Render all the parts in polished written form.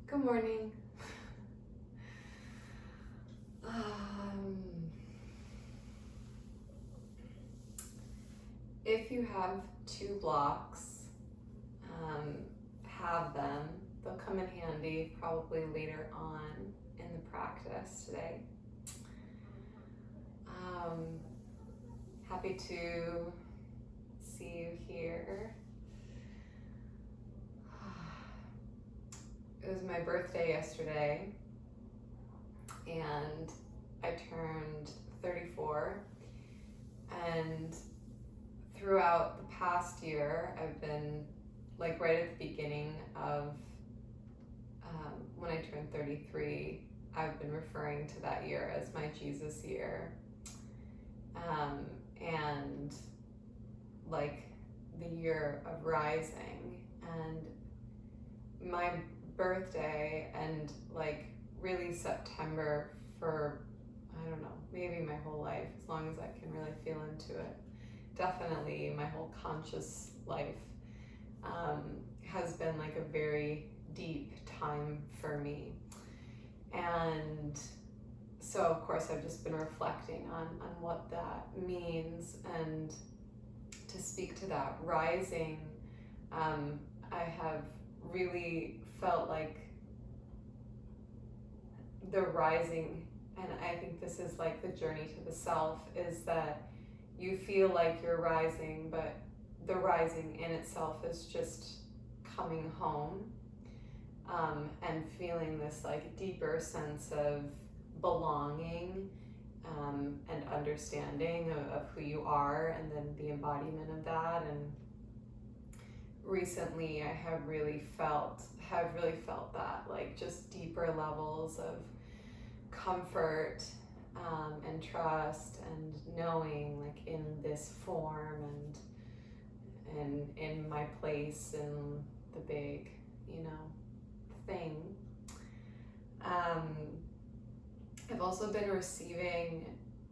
Good morning. If you have 2 blocks, have them. They'll come in handy probably later on in the practice today. Happy to see you here. It was my birthday yesterday, and I turned 34, and throughout the past year, I've been like right at the beginning of when I turned 33, I've been referring to that year as my Jesus year, and like the year of rising. And my birthday and like really September for, I don't know, maybe my whole life, as long as I can really feel into it, definitely my whole conscious life, has been like a very deep time for me. And so of course I've just been reflecting on what that means, and to speak to that rising, I have really felt like the rising, and I think this is like the journey to the self, is that you feel like you're rising, but the rising in itself is just coming home, and feeling this like deeper sense of belonging, and understanding of who you are, and then the embodiment of that. And recently I have really felt that, like just deeper levels of comfort, and trust, and knowing like in this form, and in my place in the big, thing. I've also been receiving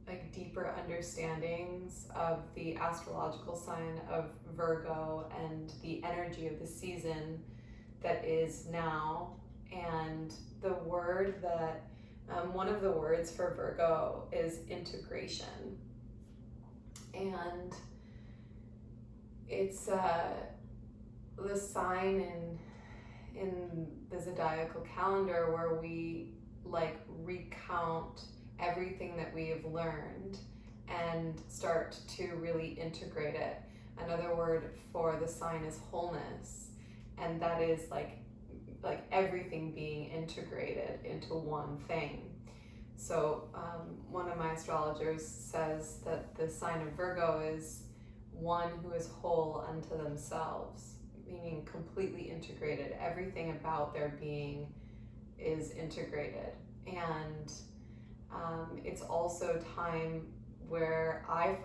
like deeper understandings of the astrological sign of Virgo and the energy of the season that is now. And the word that, one of the words for Virgo is integration. And it's the sign in the zodiacal calendar where we like recount everything that we have learned and start to really integrate it. Another word for the sign is wholeness, and that is like everything being integrated into one thing. So one of my astrologers says that the sign of Virgo is one who is whole unto themselves, meaning completely integrated. Everything about their being is integrated. And it's also time where I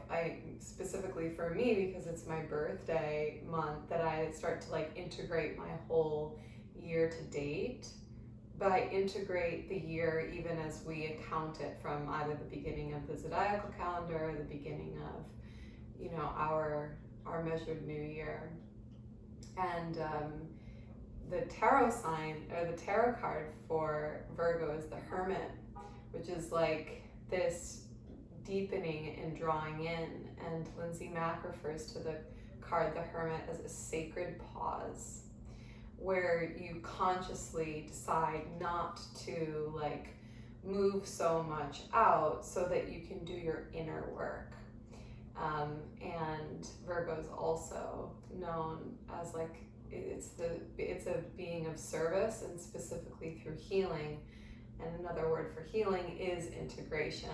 specifically for me, because it's my birthday month, that I start to like integrate my whole year to date. But I integrate the year even as we account it from either the beginning of the zodiacal calendar or the beginning of, our measured new year. And the tarot sign, or the tarot card for Virgo, is the Hermit, which is like this deepening and drawing in. And Lindsay Mack refers to the card, the Hermit, as a sacred pause, where you consciously decide not to like move so much out so that you can do your inner work. And Virgo is also known as like, it's a being of service, and specifically through healing. And another word for healing is integration.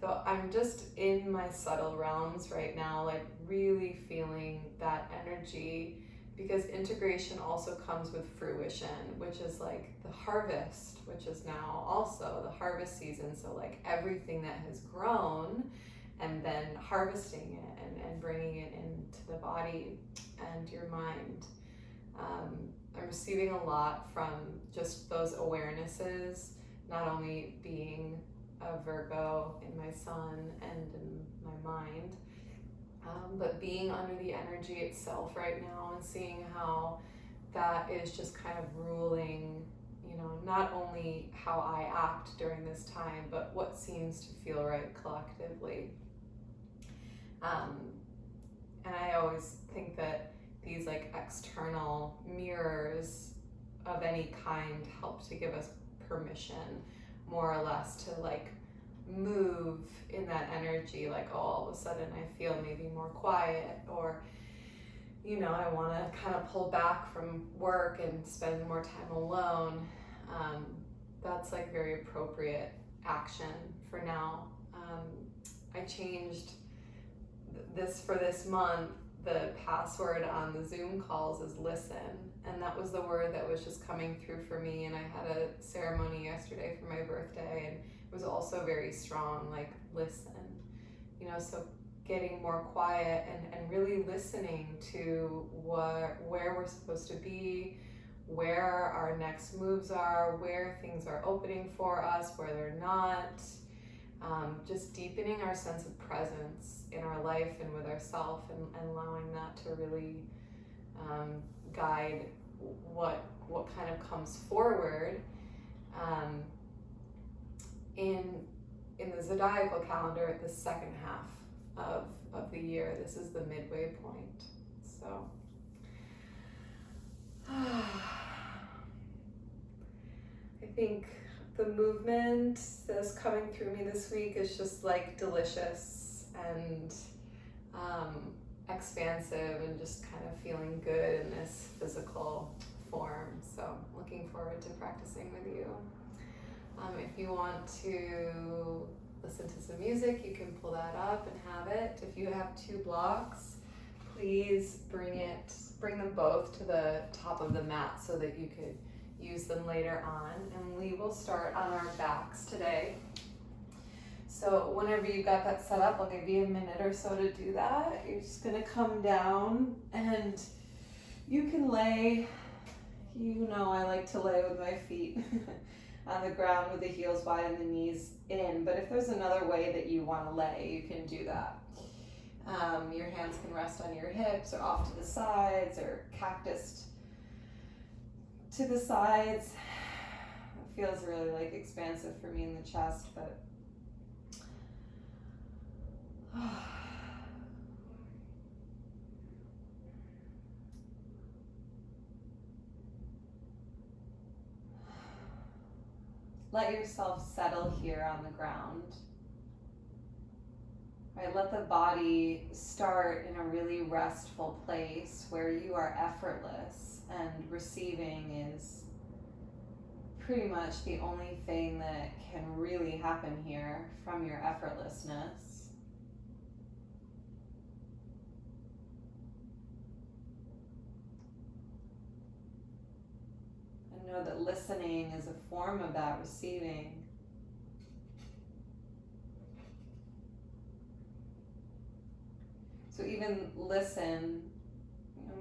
So I'm just in my subtle realms right now, like really feeling that energy, because integration also comes with fruition, which is like the harvest, which is now also the harvest season. So like everything that has grown, and then harvesting it and bringing it into the body and your mind. I'm receiving a lot from just those awarenesses, not only being a Virgo in my sun and in my mind, but being under the energy itself right now, and seeing how that is just kind of ruling, not only how I act during this time, but what seems to feel right collectively. And I always think that these like external mirrors of any kind help to give us permission, more or less, to like move in that energy. Like, oh, all of a sudden I feel maybe more quiet, or I want to kind of pull back from work and spend more time alone. That's like very appropriate action for now. I changed this for this month. The password on the Zoom calls is listen, and that was the word that was just coming through for me. And I had a ceremony yesterday for my birthday, and it was also very strong, like listen, so getting more quiet and really listening to where we're supposed to be, where our next moves are, where things are opening for us, where they're not. Just deepening our sense of presence in our life and with ourselves, and allowing that to really guide what kind of comes forward. In the zodiacal calendar, the second half of the year, this is the midway point. So I think the movement that's coming through me this week is just like delicious and expansive, and just kind of feeling good in this physical form. So looking forward to practicing with you. If you want to listen to some music, you can pull that up and have it. If you have 2 blocks, please bring them both to the top of the mat so that you could use them later on. And we will start on our backs today. So whenever you've got that set up, I'll give you a minute or so to do that. You're just gonna come down, and you can lay, I like to lay with my feet on the ground with the heels wide and the knees in, but if there's another way that you want to lay, you can do that. Your hands can rest on your hips or off to the sides, or cactus to the sides. It feels really like expansive for me in the chest, but let yourself settle here on the ground. Right, let the body start in a really restful place where you are effortless, and receiving is pretty much the only thing that can really happen here from your effortlessness. And know that listening is a form of that receiving. So even listen,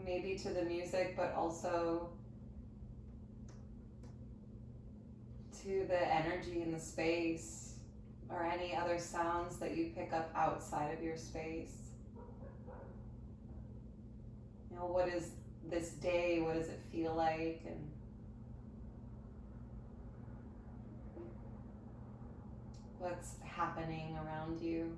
maybe to the music, but also to the energy in the space, or any other sounds that you pick up outside of your space. What is this day? What does it feel like? And what's happening around you?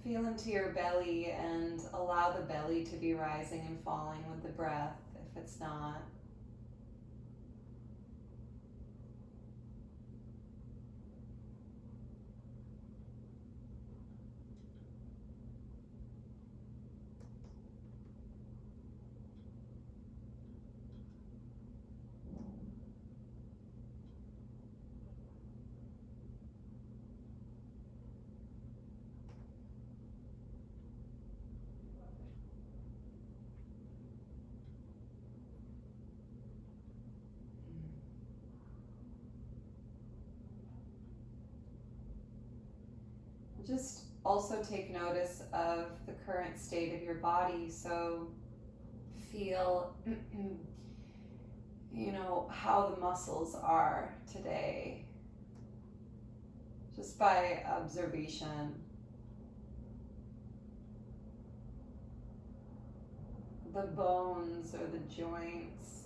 Feel into your belly and allow the belly to be rising and falling with the breath if it's not. Just also take notice of the current state of your body. So feel how the muscles are today, just by observation. The bones or the joints,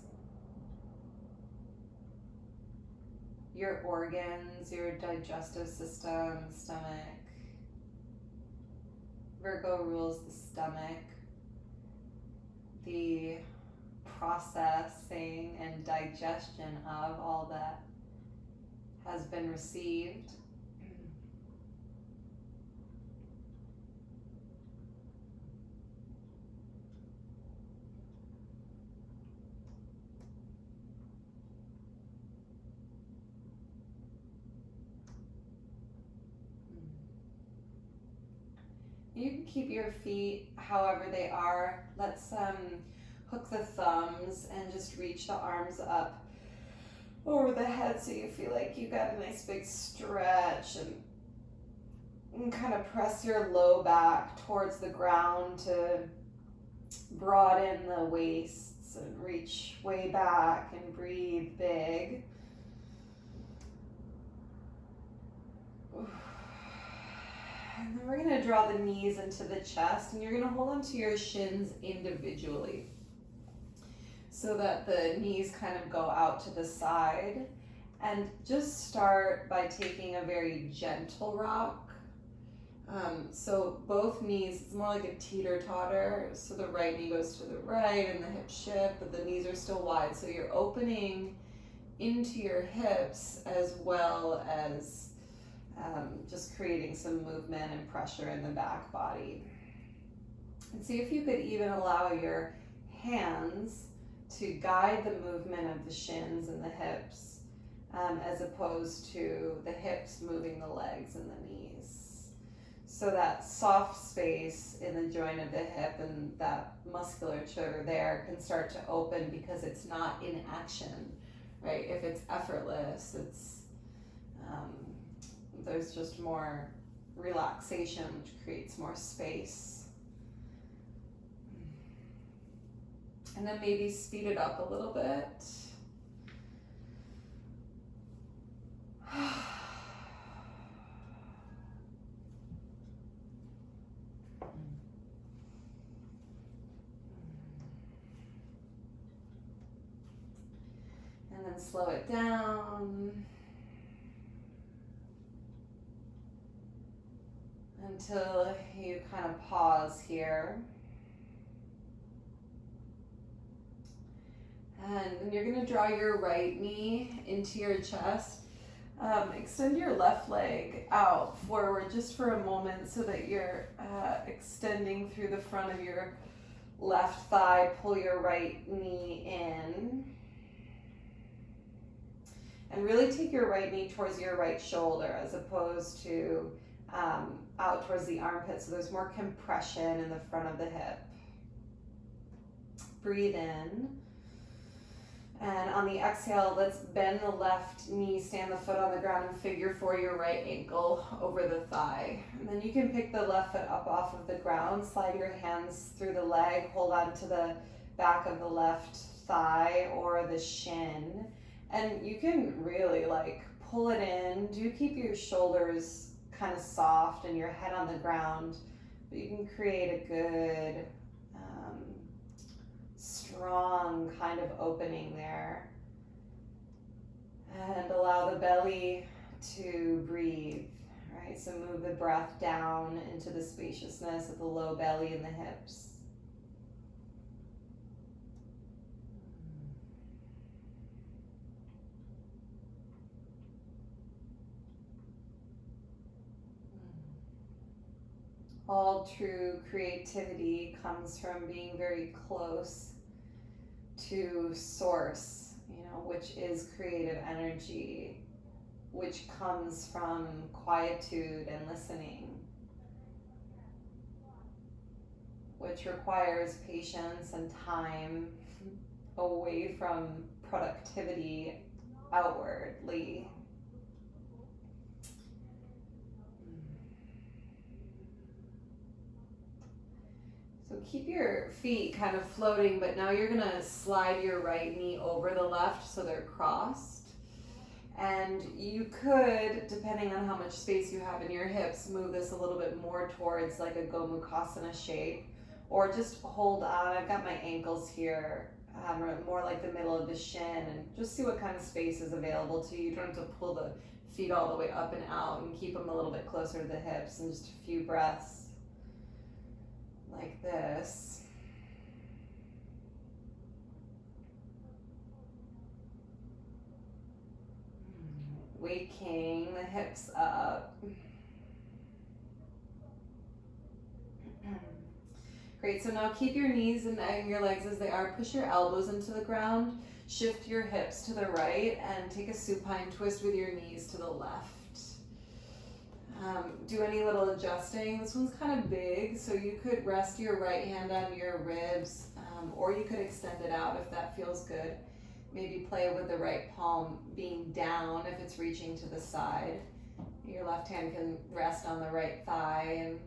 your organs, your digestive system, stomach. Virgo rules the stomach, the processing and digestion of all that has been received. You can keep your feet however they are. Let's hook the thumbs and just reach the arms up over the head so you feel like you got a nice big stretch, and kind of press your low back towards the ground to broaden the waists and reach way back and breathe big. And then we're going to draw the knees into the chest, and you're going to hold onto your shins individually so that the knees kind of go out to the side. And just start by taking a very gentle rock. So both knees, it's more like a teeter-totter. So the right knee goes to the right and the hips shift, but the knees are still wide. So you're opening into your hips as well as just creating some movement and pressure in the back body. And see if you could even allow your hands to guide the movement of the shins and the hips, as opposed to the hips moving the legs and the knees. So that soft space in the joint of the hip and that musculature there can start to open because it's not in action, right? If it's effortless, there's just more relaxation, which creates more space. And then maybe speed it up a little bit. And then slow it down until you kind of pause here. And you're going to draw your right knee into your chest. Extend your left leg out forward just for a moment so that you're extending through the front of your left thigh. Pull your right knee in. And really take your right knee towards your right shoulder as opposed to out towards the armpit, so there's more compression in the front of the hip. Breathe in. And on the exhale, let's bend the left knee, stand the foot on the ground, and figure four your right ankle over the thigh. And then you can pick the left foot up off of the ground, slide your hands through the leg, hold on to the back of the left thigh or the shin. And you can really pull it in. Do keep your shoulders kind of soft and your head on the ground, but you can create a good strong kind of opening there, and allow the belly to breathe, right? So move the breath down into the spaciousness of the low belly and the hips. All true creativity comes from being very close to source, which is creative energy, which comes from quietude and listening, which requires patience and time away from productivity outwardly. So So keep your feet kind of floating, but now you're gonna slide your right knee over the left so they're crossed. And you could, depending on how much space you have in your hips, move this a little bit more towards like a Gomukhasana shape, or just hold on. I've got my ankles here, more like the middle of the shin, and just see what kind of space is available to you. You don't have to pull the feet all the way up and out, and keep them a little bit closer to the hips, and just a few breaths like this. Waking the hips up. Great, so now keep your knees and your legs as they are. Push your elbows into the ground. Shift your hips to the right and take a supine twist with your knees to the left. Do any little adjusting. This one's kind of big, so you could rest your right hand on your ribs, or you could extend it out if that feels good. Maybe play with the right palm being down if it's reaching to the side. Your left hand can rest on the right thigh, and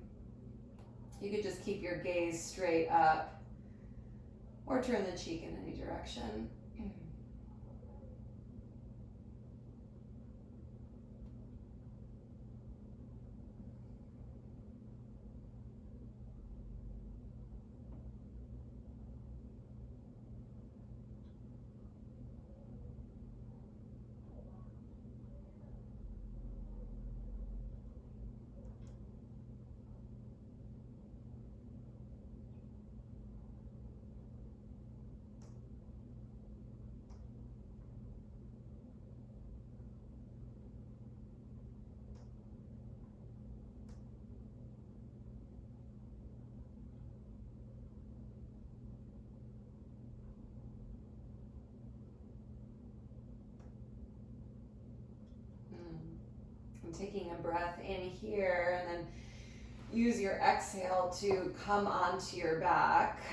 you could just keep your gaze straight up or turn the cheek in any direction. And taking a breath in here, and then use your exhale to come onto your back.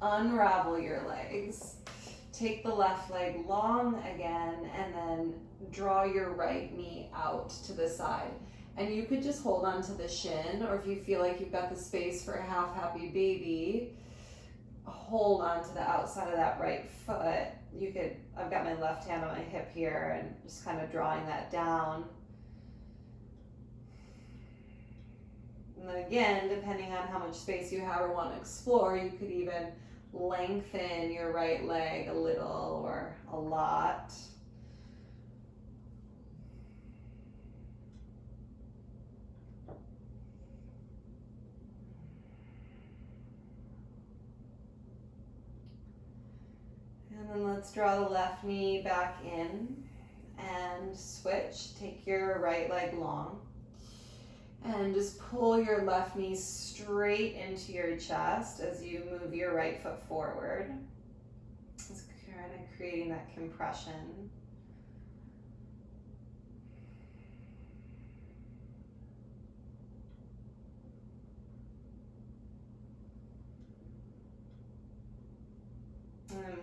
Unravel your legs. Take the left leg long again, and then draw your right knee out to the side. And you could just hold on to the shin, or if you feel like you've got the space for a half happy baby, hold on to the outside of that right foot. You could, I've got my left hand on my hip here and just kind of drawing that down. And then again, depending on how much space you have or want to explore, you could even lengthen your right leg a little or a lot. And then let's draw the left knee back in and switch. Take your right leg long and just pull your left knee straight into your chest as you move your right foot forward. It's kind of creating that compression. And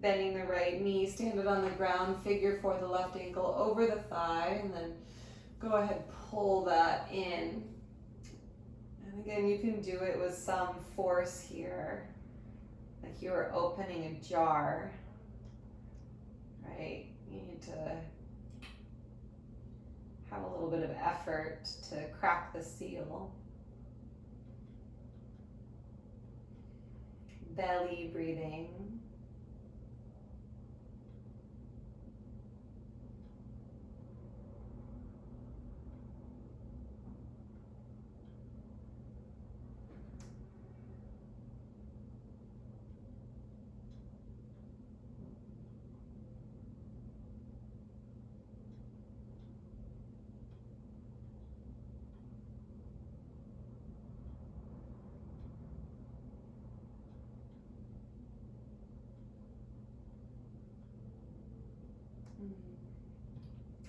bending the right knee, stand it on the ground, figure four the left ankle over the thigh, and then go ahead, pull that in. And again, you can do it with some force here, like you are opening a jar, right? You need to have a little bit of effort to crack the seal. Belly breathing.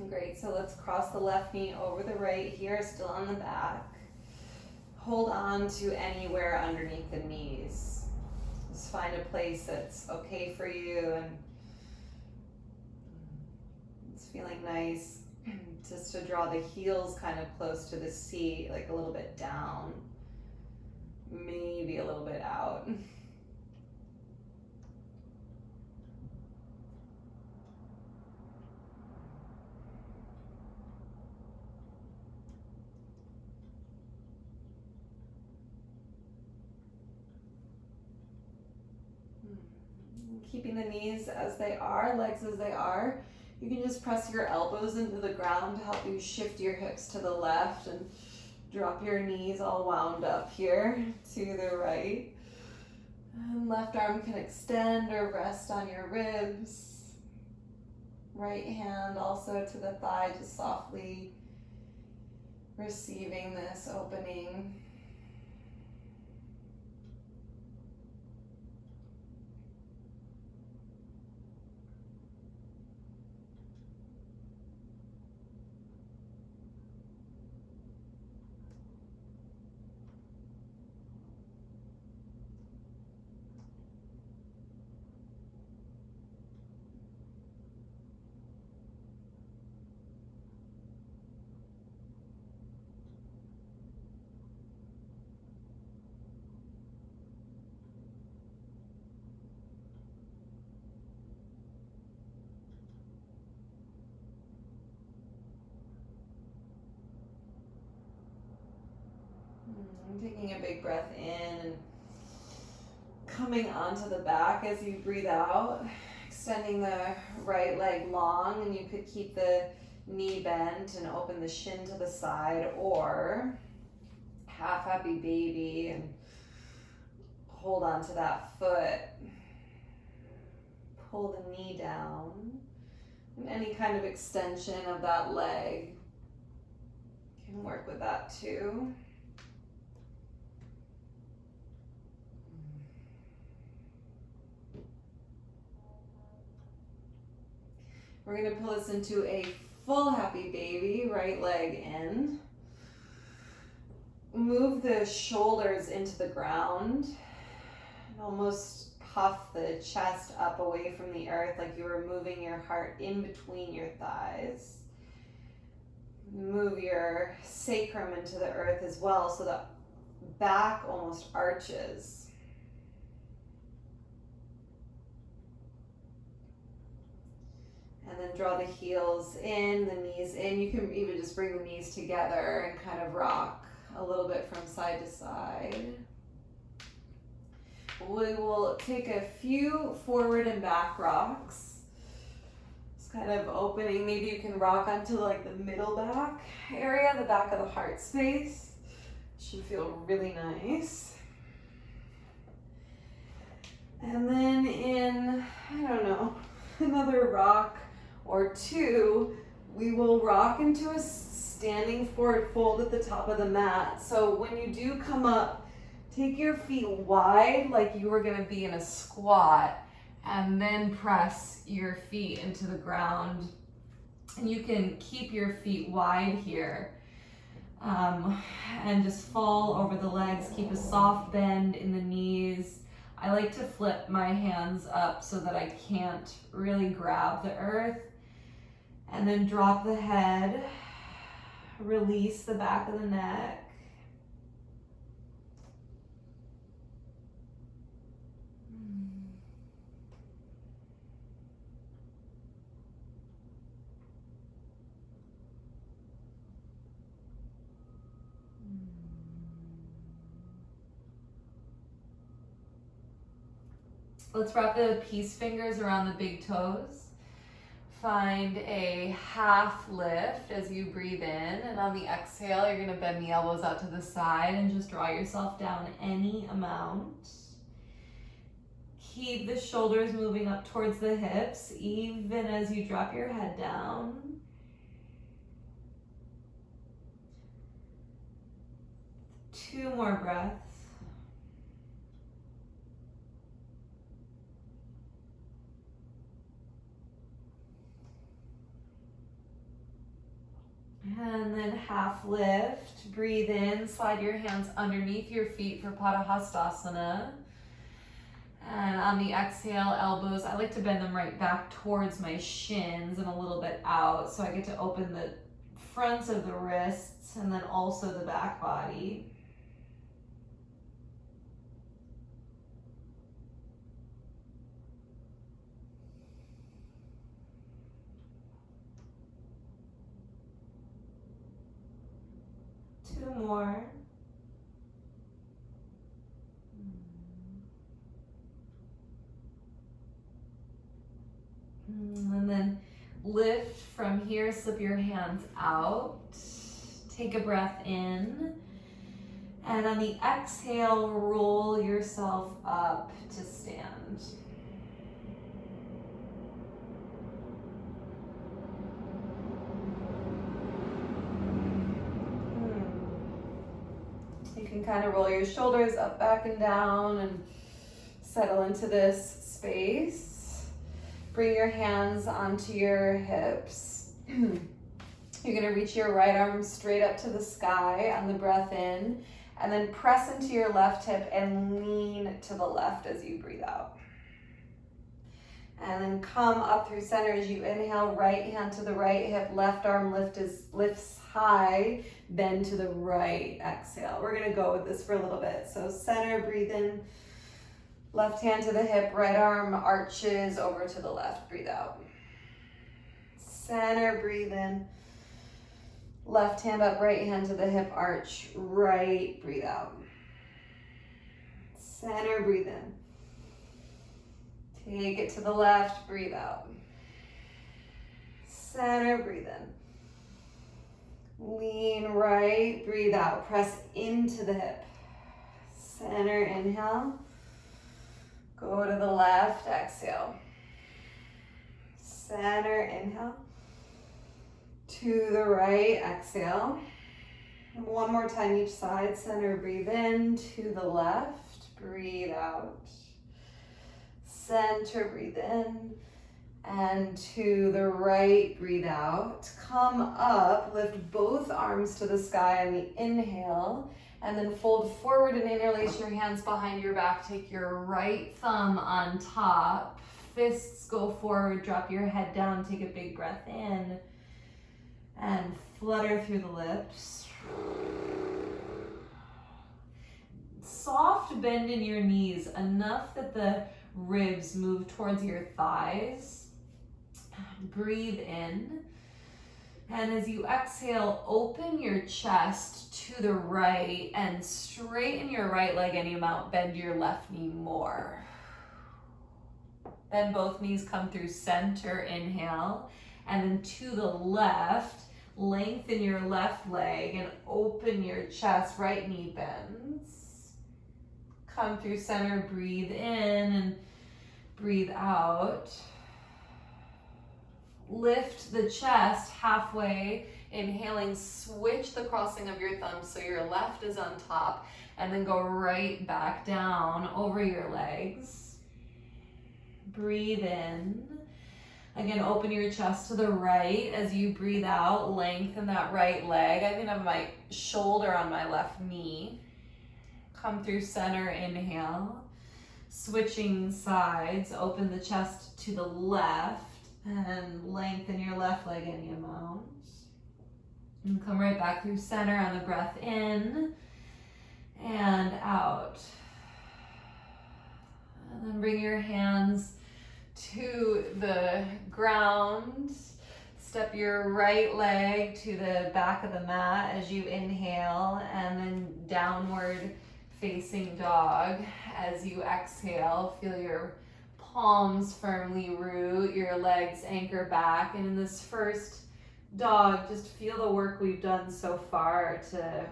Great, so let's cross the left knee over the right here, still on the back. Hold on to anywhere underneath the knees. Just find a place that's okay for you and it's feeling nice. Just to draw the heels kind of close to the seat, like a little bit down, maybe a little bit out. Keeping the knees as they are, legs as they are. You can just press your elbows into the ground to help you shift your hips to the left and drop your knees all wound up here to the right. And left arm can extend or rest on your ribs. Right hand also to the thigh, just softly receiving this opening. Taking a big breath in and coming onto the back as you breathe out, extending the right leg long, and you could keep the knee bent and open the shin to the side, or half happy baby and hold on to that foot. Pull the knee down, and any kind of extension of that leg can work with that too. We're going to pull this into a full happy baby, right leg in. Move the shoulders into the ground and almost puff the chest up away from the earth like you were moving your heart in between your thighs. Move your sacrum into the earth as well so that back almost arches. And then draw the heels in, the knees in. You can even just bring the knees together and kind of rock a little bit from side to side. We will take a few forward and back rocks. It's kind of opening. Maybe you can rock onto like the middle back area, the back of the heart space. Should feel really nice. And then in, I don't know, another rock or two, we will rock into a standing forward fold at the top of the mat. So when you do come up, take your feet wide like you were going to be in a squat, and then press your feet into the ground. And you can keep your feet wide here and just fall over the legs. Keep a soft bend in the knees. I like to flip my hands up so that I can't really grab the earth. And then drop the head, release the back of the neck. Let's wrap the peace fingers around the big toes. Find a half lift as you breathe in, and on the exhale, you're gonna bend the elbows out to the side and just draw yourself down any amount. Keep the shoulders moving up towards the hips, even as you drop your head down. Two more breaths. And then half lift, breathe in, slide your hands underneath your feet for Padahastasana. And on the exhale, elbows, I like to bend them right back towards my shins and a little bit out, so I get to open the fronts of the wrists and then also the back body. Two more. lift from here, slip your hands out. Take a breath in. And on the exhale, roll yourself up to stand. You can kind of roll your shoulders up, back, and down and settle into this space. Bring your hands onto your hips. You're gonna reach your right arm straight up to the sky on the breath in, and then press into your left hip and lean to the left as you breathe out. And then come up through center as you inhale, right hand to the right hip, left arm lifts high, bend to the right, exhale. We're gonna go with this for a little bit. So center, breathe in, left hand to the hip, right arm arches over to the left, breathe out. Center, breathe in, left hand up, right hand to the hip, arch, right, breathe out. Center, breathe in. Take it to the left, breathe out. Center, breathe in. Lean right, breathe out. Press into the hip. Center, inhale. Go to the left, exhale. Center, inhale. To the right, exhale. And one more time each side. Center, breathe in. To the left, breathe out. Center, breathe in. And to the right, breathe out. Come up, lift both arms to the sky on the inhale, and then fold forward and interlace your hands behind your back. Take your right thumb on top. Fists go forward, drop your head down, take a big breath in, and flutter through the lips. Soft bend in your knees, enough that the ribs move towards your thighs. Breathe in. And as you exhale, open your chest to the right and straighten your right leg any amount. Bend your left knee more. Then both knees come through center, inhale. And then to the left, lengthen your left leg and open your chest. Right knee bends. Come through center, breathe in and breathe out. Lift the chest halfway, inhaling, switch the crossing of your thumbs so your left is on top, and then go right back down over your legs. Breathe in. Again, open your chest to the right as you breathe out, lengthen that right leg. I even have my shoulder on my left knee. Come through center, inhale. Switching sides, open the chest to the left and lengthen your left leg any amount. And come right back through center on the breath in and out. And then bring your hands to the ground. Step your right leg to the back of the mat as you inhale, and then downward facing dog. As you exhale, feel your palms firmly root, your legs anchor back. And in this first dog, just feel the work we've done so far to,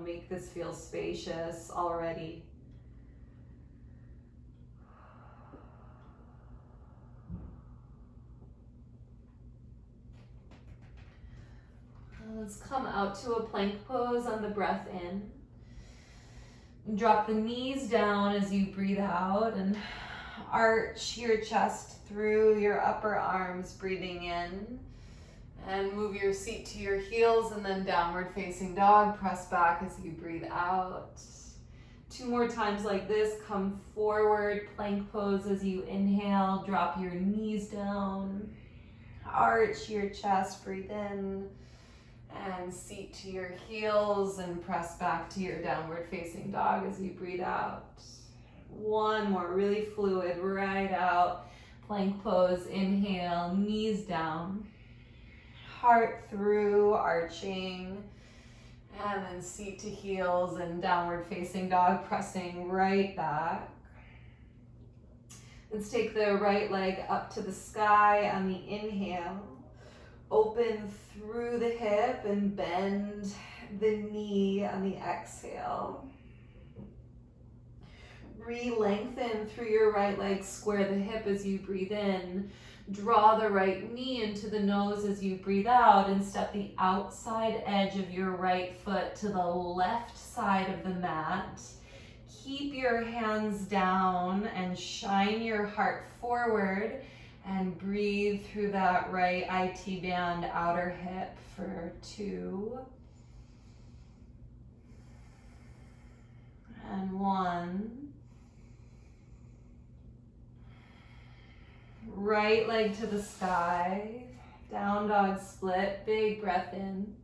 make this feel spacious already. Let's come out to a plank pose on the breath in. Drop the knees down as you breathe out and arch your chest through your upper arms, breathing in. And move your seat to your heels and then downward facing dog. Press back as you breathe out. 2 more times like this. Come forward, plank pose as you inhale. Drop your knees down. Arch your chest, breathe in. And seat to your heels and press back to your downward facing dog as you breathe out. 1 more, really fluid, right out. Plank pose, inhale, knees down. Heart through, arching. And then seat to heels and downward facing dog, pressing right back. Let's take the right leg up to the sky on the inhale. Open through the hip and bend the knee on the exhale. Re-lengthen through your right leg, square the hip as you breathe in. Draw the right knee into the nose as you breathe out and step the outside edge of your right foot to the left side of the mat. Keep your hands down and shine your heart forward and breathe through that right IT band outer hip for 2 and 1. Right leg to the sky, down dog split, big breath in.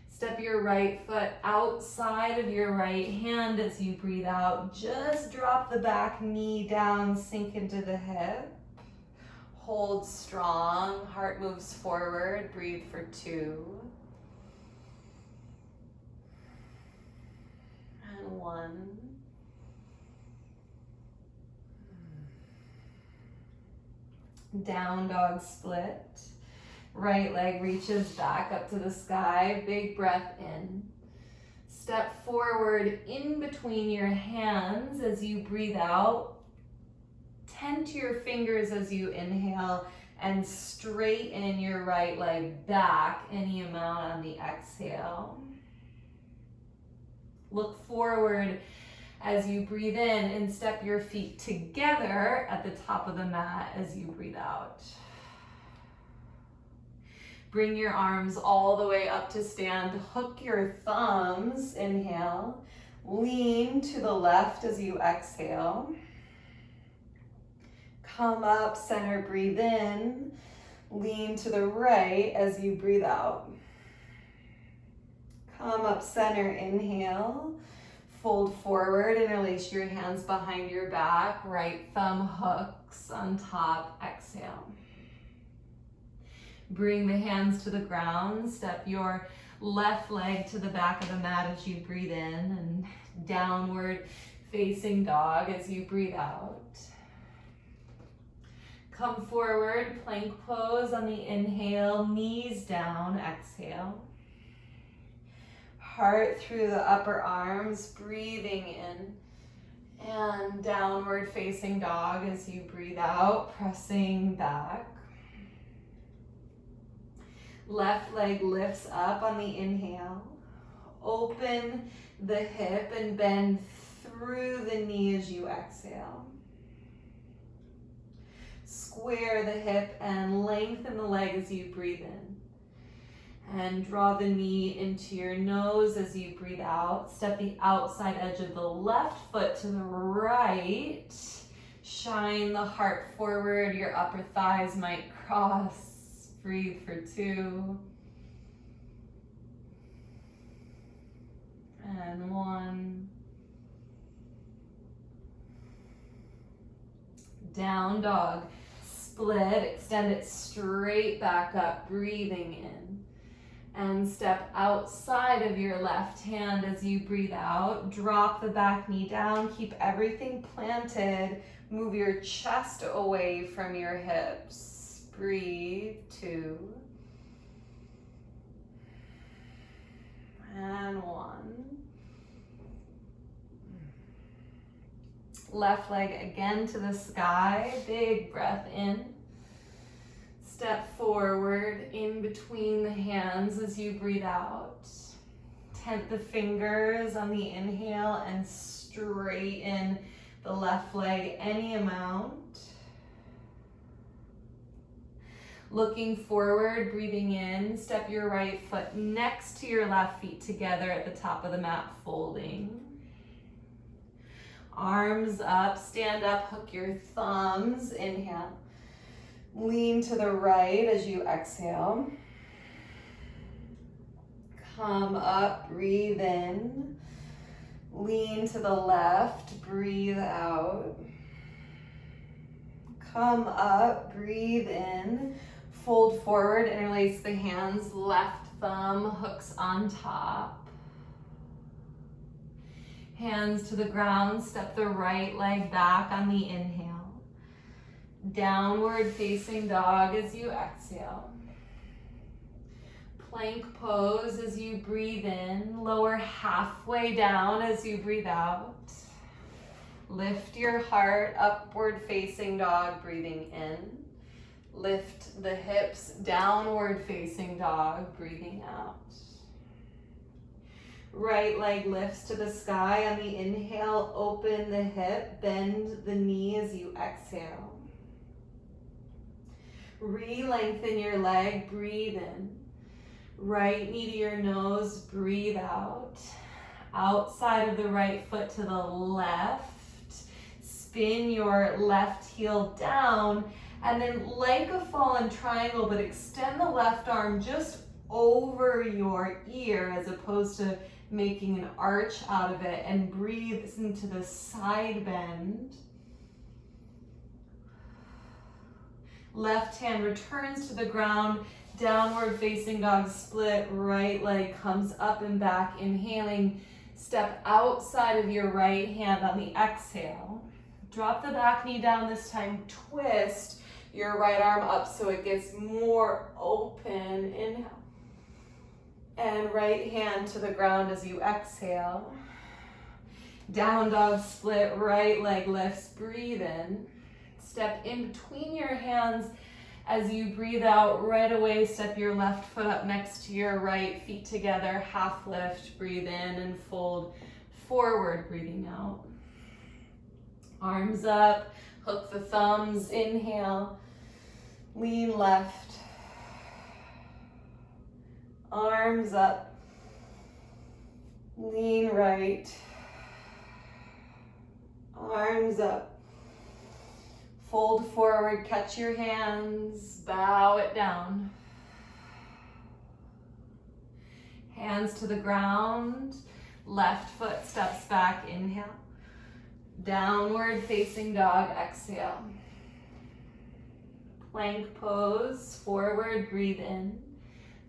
Step your right foot outside of your right hand as you breathe out. Just drop the back knee down, sink into the hip. Hold strong, heart moves forward, breathe for 2 and 1. Down dog split. Right leg reaches back up to the sky. Big breath in. Step forward in between your hands as you breathe out. Tend to your fingers as you inhale and straighten your right leg back any amount on the exhale. Look forward as you breathe in and step your feet together at the top of the mat as you breathe out. Bring your arms all the way up to stand. Hook your thumbs, inhale. Lean to the left as you exhale. Come up, center, breathe in. Lean to the right as you breathe out. Come up, center, inhale. Fold forward, interlace your hands behind your back. Right thumb hooks on top, exhale. Bring the hands to the ground. Step your left leg to the back of the mat as you breathe in and downward facing dog as you breathe out. Come forward, plank pose on the inhale, knees down, exhale. Heart through the upper arms, breathing in. And downward facing dog as you breathe out, pressing back. Left leg lifts up on the inhale. Open the hip and bend through the knee as you exhale. Square the hip and lengthen the leg as you breathe in. And draw the knee into your nose as you breathe out. Step the outside edge of the left foot to the right. Shine the heart forward. Your upper thighs might cross. Breathe for 2 and 1. Down dog. Split. Extend it straight back up. Breathing in. And step outside of your left hand as you breathe out. Drop the back knee down. Keep everything planted. Move your chest away from your hips. Breathe. 2 and 1. Left leg again to the sky. Big breath in. Step forward in between the hands as you breathe out. Tent the fingers on the inhale and straighten the left leg any amount. Looking forward, breathing in, step your right foot next to your left feet together at the top of the mat, folding. Arms up, stand up, hook your thumbs, inhale. Lean to the right as you exhale. Come up, breathe in. Lean to the left, breathe out. Come up, breathe in. Fold forward, interlace the hands, left thumb hooks on top. Hands to the ground, step the right leg back on the inhale. Downward facing dog as you exhale. Plank pose as you breathe in. Lower halfway down as you breathe out. Lift your heart, upward facing dog, breathing in. Lift the hips, downward facing dog, breathing out. Right leg lifts to the sky. On the inhale, open the hip, bend the knee as you exhale. Re-lengthen your leg, breathe in. Right knee to your nose, breathe out. Outside of the right foot to the left. Spin your left heel down, and then like a fallen triangle, but extend the left arm just over your ear as opposed to making an arch out of it, and breathe into the side bend. Left hand returns to the ground, downward facing dog split, right leg comes up and back, inhaling, step outside of your right hand on the exhale. Drop the back knee down this time, twist your right arm up so it gets more open, inhale. And right hand to the ground as you exhale. Down dog split, right leg lifts, breathe in. Step in between your hands as you breathe out. Right away, step your left foot up next to your right, feet together, half lift, breathe in and fold forward, breathing out. Arms up, hook the thumbs, inhale, lean left. Arms up, lean right, arms up, fold forward, catch your hands, bow it down. Hands to the ground, left foot steps back, inhale. Downward facing dog, exhale. Plank pose, forward, breathe in.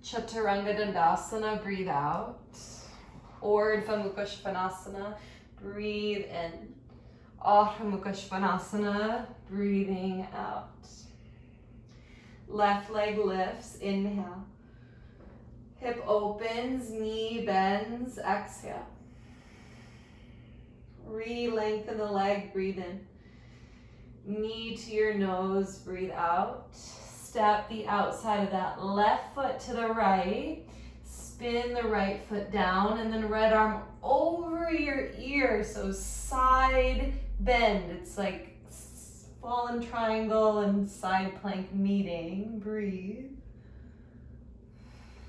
Chaturanga Dandasana, breathe out. Urdhva Mukha Svanasana, breathe in. Adho Mukha Svanasana, breathing out. Left leg lifts, inhale. Hip opens, knee bends, exhale. Re-lengthen the leg, breathe in. Knee to your nose, breathe out. Step the outside of that left foot to the right. Spin the right foot down and then right arm over your ear. So side bend. It's like fallen triangle and side plank meeting. Breathe.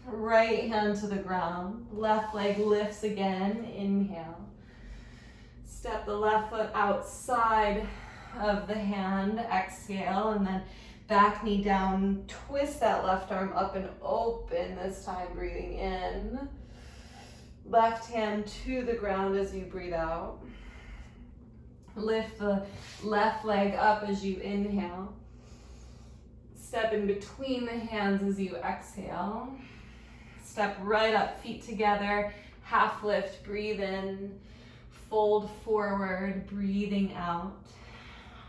Right hand to the ground. Left leg lifts again. Inhale. Step the left foot outside of the hand. Exhale, and then back knee down, twist that left arm up and open, this time breathing in. Left hand to the ground as you breathe out. Lift the left leg up as you inhale. Step in between the hands as you exhale. Step right up, feet together, half lift, breathe in. Fold forward, breathing out.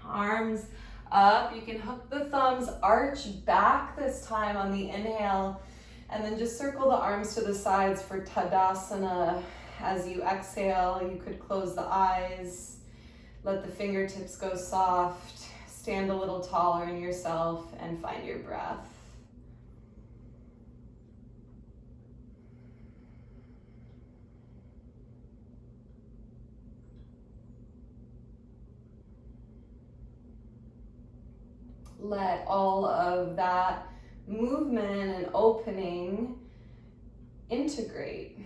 Arms up, you can hook the thumbs, arch back this time on the inhale, and then just circle the arms to the sides for Tadasana. As you exhale, you could close the eyes, let the fingertips go soft, stand a little taller in yourself, and find your breath. Let all of that movement and opening integrate.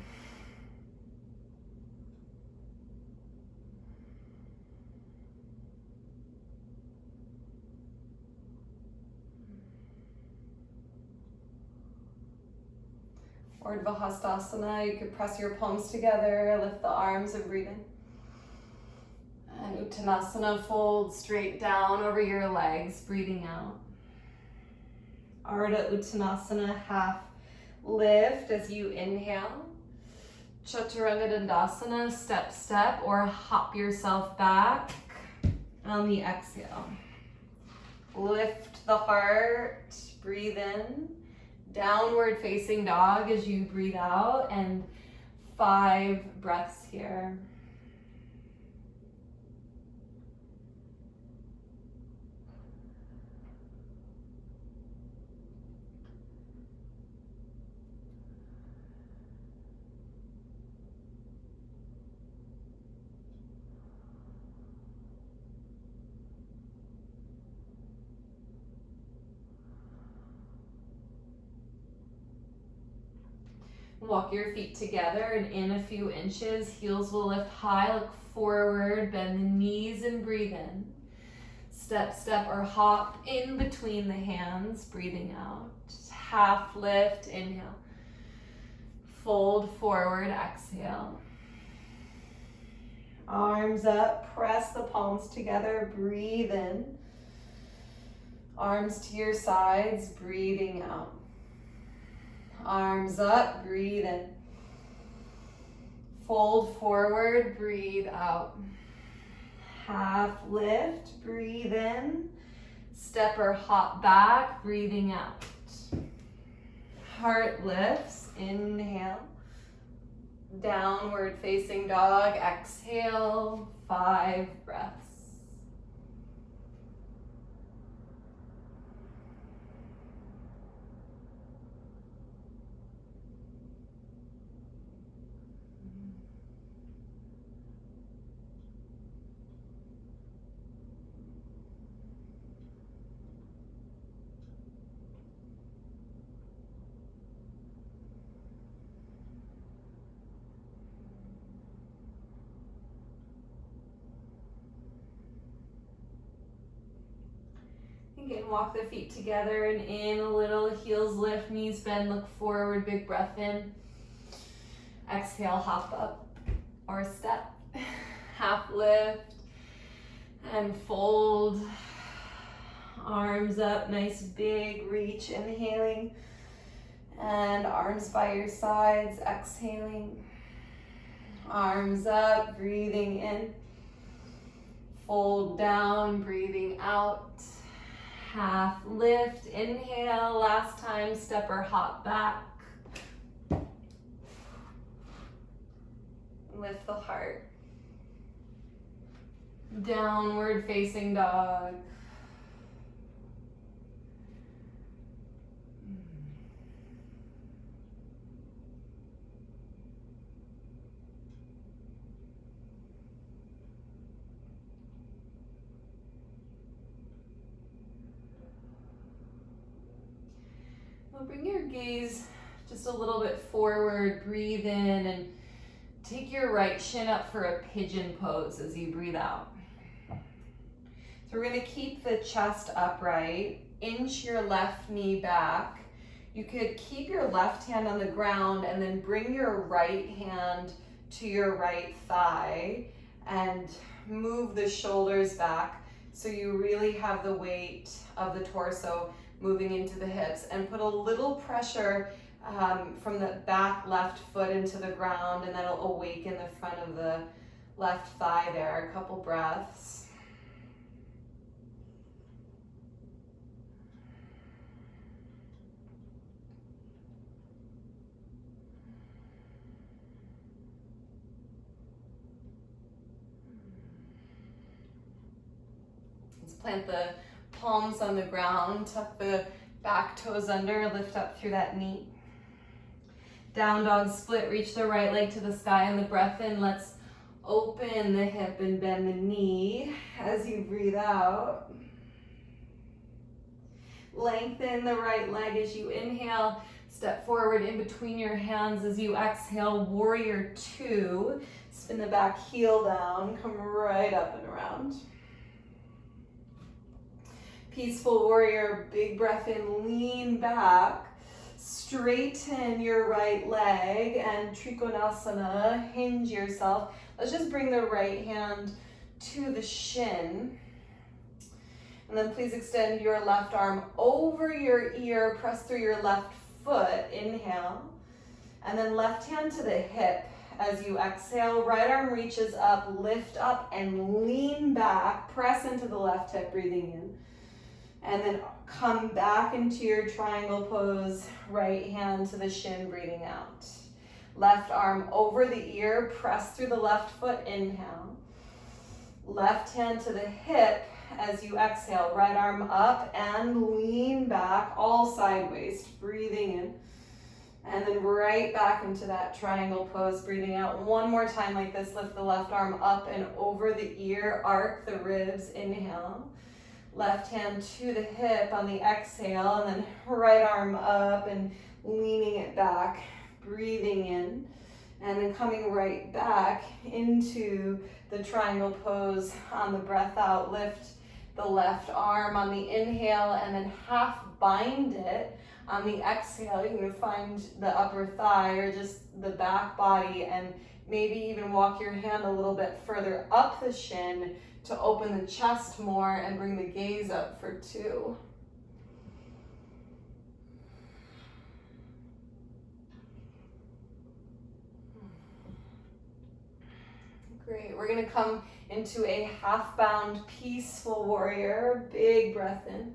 Urdhva Hastasana, you could press your palms together, lift the arms and breathe in. And Uttanasana, fold straight down over your legs, breathing out. Ardha Uttanasana, half lift as you inhale. Chaturanga Dandasana, step, step, or hop yourself back on the exhale. Lift the heart, breathe in. Downward facing dog as you breathe out, and 5 breaths here. Walk your feet together and in a few inches. Heels will lift high, look forward, bend the knees and breathe in. Step, step, or hop in between the hands, breathing out. Half lift, inhale. Fold forward, exhale. Arms up, press the palms together, breathe in. Arms to your sides, breathing out. Arms up, breathe in. Fold forward, breathe out. Half lift, breathe in. Step or hop back, breathing out. Heart lifts, inhale. Downward facing dog, exhale. 5 breaths. Again, walk the feet together and in a little, heels lift, knees bend, look forward, big breath in. Exhale, hop up or step. Half lift and fold. Arms up, nice big reach, inhaling. And arms by your sides, exhaling. Arms up, breathing in. Fold down, breathing out. Half lift, inhale, last time, step or hop back. Lift the heart. Downward facing dog. Bring your gaze just a little bit forward, breathe in, and take your right shin up for a pigeon pose as you breathe out. So we're going to keep the chest upright, inch your left knee back. You could keep your left hand on the ground and then bring your right hand to your right thigh and move the shoulders back so you really have the weight of the torso moving into the hips, and put a little pressure from the back left foot into the ground, and that'll awaken the front of the left thigh there. A couple breaths. Let's plant the palms on the ground, tuck the back toes under, lift up through that knee. Down dog split, reach the right leg to the sky on the breath in. Let's open the hip and bend the knee as you breathe out. Lengthen the right leg as you inhale. Step forward in between your hands as you exhale, warrior 2. Spin the back heel down, come right up and around. Peaceful warrior, big breath in, lean back, straighten your right leg, and Trikonasana, hinge yourself. Let's just bring the right hand to the shin. And then please extend your left arm over your ear, press through your left foot, inhale. And then left hand to the hip as you exhale, right arm reaches up, lift up and lean back, press into the left hip, breathing in. And then come back into your triangle pose, right hand to the shin, breathing out. Left arm over the ear, press through the left foot, inhale. Left hand to the hip as you exhale, right arm up and lean back, all sideways, breathing in. And then right back into that triangle pose, breathing out. One more time like this, lift the left arm up and over the ear, arc the ribs, inhale. Left hand to the hip on the exhale, and then right arm up and leaning it back, breathing in. And then coming right back into the triangle pose on the breath out. Lift the left arm on the inhale and then half bind it on the exhale. You can find the upper thigh or just the back body, and maybe even walk your hand a little bit further up the shin to open the chest more and bring the gaze up for 2. Great, we're gonna come into a half bound peaceful warrior, big breath in.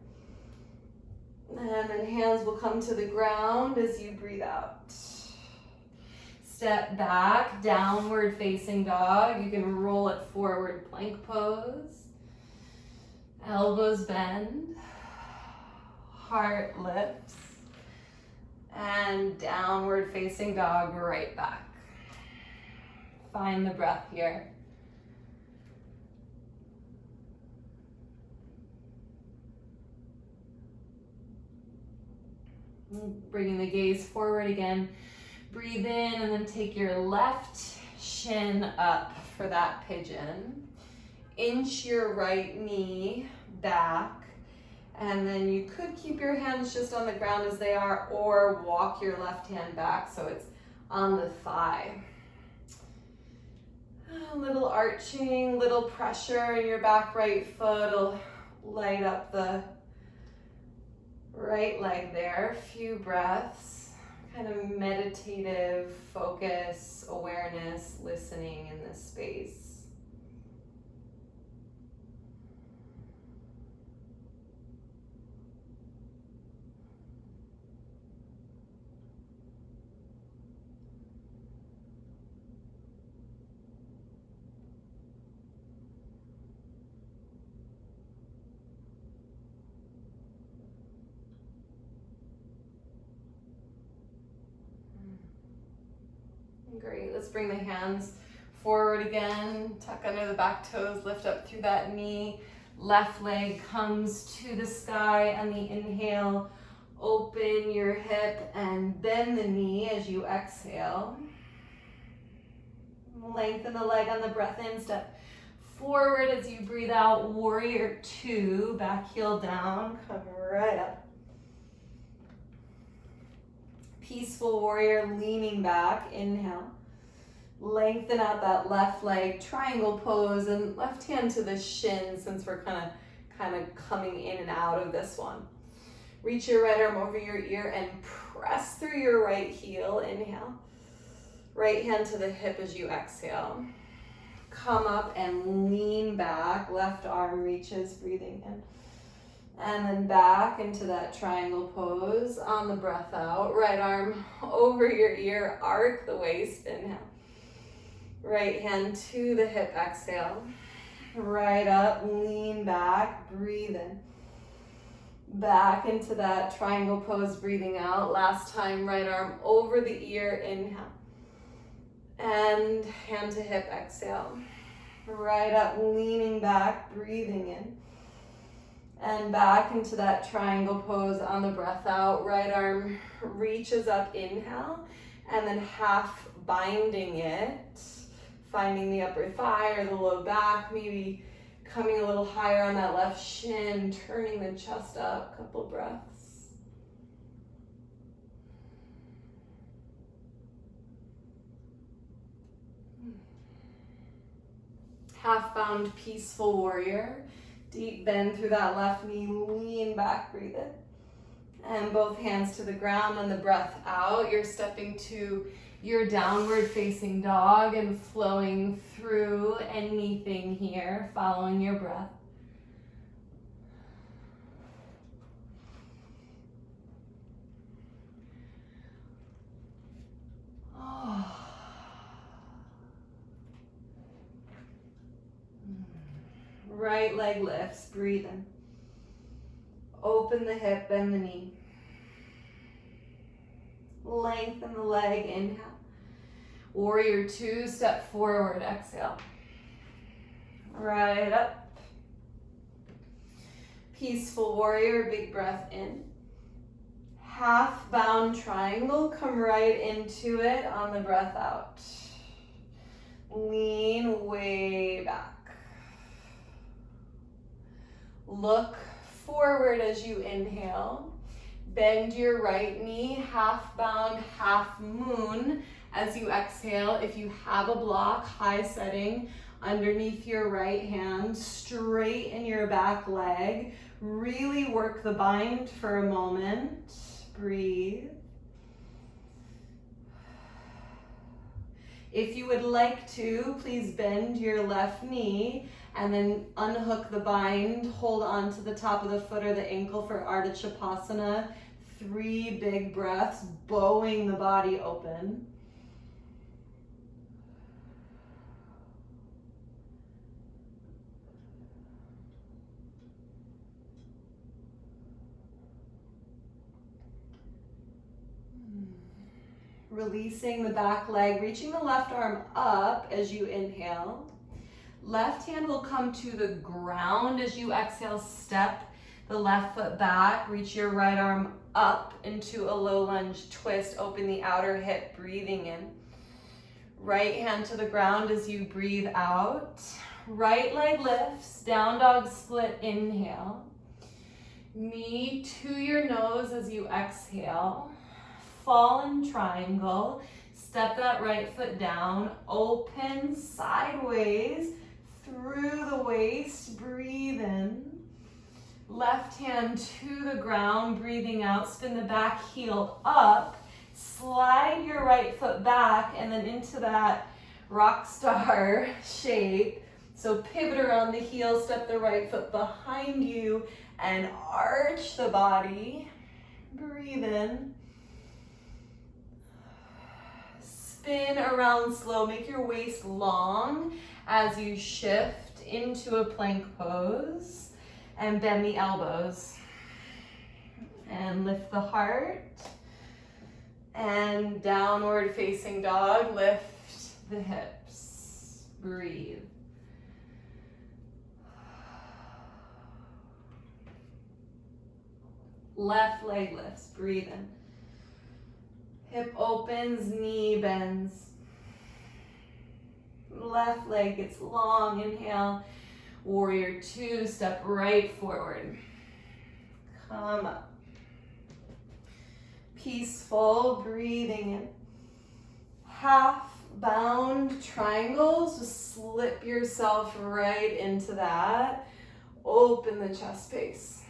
And then hands will come to the ground as you breathe out. Step back, downward facing dog. You can roll it forward, plank pose. Elbows bend, heart lifts, and downward facing dog, right back. Find the breath here. Bringing the gaze forward again. Breathe in and then take your left shin up for that pigeon. Inch your right knee back. And then you could keep your hands just on the ground as they are, or walk your left hand back so it's on the thigh. A little arching, little pressure in your back right foot will light up the right leg there. A few breaths, kind of meditative focus, awareness, listening in this space. Great, let's bring the hands forward again, tuck under the back toes, lift up through that knee. Left leg comes to the sky on the inhale. Open your hip and bend the knee as you exhale. Lengthen the leg on the breath in, step forward as you breathe out. Warrior 2, back heel down, come right up. Peaceful warrior, leaning back, inhale. Lengthen out that left leg, triangle pose, and left hand to the shin since we're kind of coming in and out of this one. Reach your right arm over your ear and press through your right heel, inhale. Right hand to the hip as you exhale. Come up and lean back, left arm reaches, breathing in. And then back into that triangle pose on the breath out. Right arm over your ear, arc the waist, inhale. Right hand to the hip, exhale. Right up, lean back, breathe in. Back into that triangle pose, breathing out. Last time, right arm over the ear, inhale. And hand to hip, exhale. Right up, leaning back, breathing in. And back into that triangle pose on the breath out. Right arm reaches up, inhale, and then half binding it, finding the upper thigh or the low back, maybe coming a little higher on that left shin, turning the chest up, couple breaths. Half bound peaceful warrior. Deep bend through that left knee, lean back, breathe in. And both hands to the ground and the breath out. You're stepping to your downward facing dog and flowing through anything here, following your breath. Right leg lifts, breathe in. Open the hip, bend the knee. Lengthen the leg, inhale. Warrior two, step forward, exhale. Right up. Peaceful warrior, big breath in. Half bound triangle, come right into it on the breath out. Lean way back. Look forward as you inhale. Bend your right knee, half bound, half moon as you exhale. If you have a block, high setting underneath your right hand, straighten your back leg. Really work the bind for a moment. Breathe. If you would like to, please bend your left knee and then unhook the bind. Hold on to the top of the foot or the ankle for Ardha Chapasana. 3 big breaths, bowing the body open. Releasing the back leg, reaching the left arm up as you inhale. Left hand will come to the ground as you exhale. Step the left foot back, reach your right arm up into a low lunge twist. Open the outer hip, breathing in. Right hand to the ground as you breathe out. Right leg lifts, down dog split, inhale. Knee to your nose as you exhale. Fallen triangle, step that right foot down, open sideways through the waist, breathe in. Left hand to the ground, breathing out, spin the back heel up, slide your right foot back and then into that rock star shape. So pivot around the heel, step the right foot behind you and arch the body, breathe in. Spin around slow, make your waist long as you shift into a plank pose and bend the elbows and lift the heart and downward facing dog, lift the hips, breathe. Left leg lifts, breathe in. Hip opens, knee bends. Left leg gets long, inhale. Warrior two, step right forward. Come up. Peaceful, breathing in. Half bound triangles, just slip yourself right into that. Open the chest space.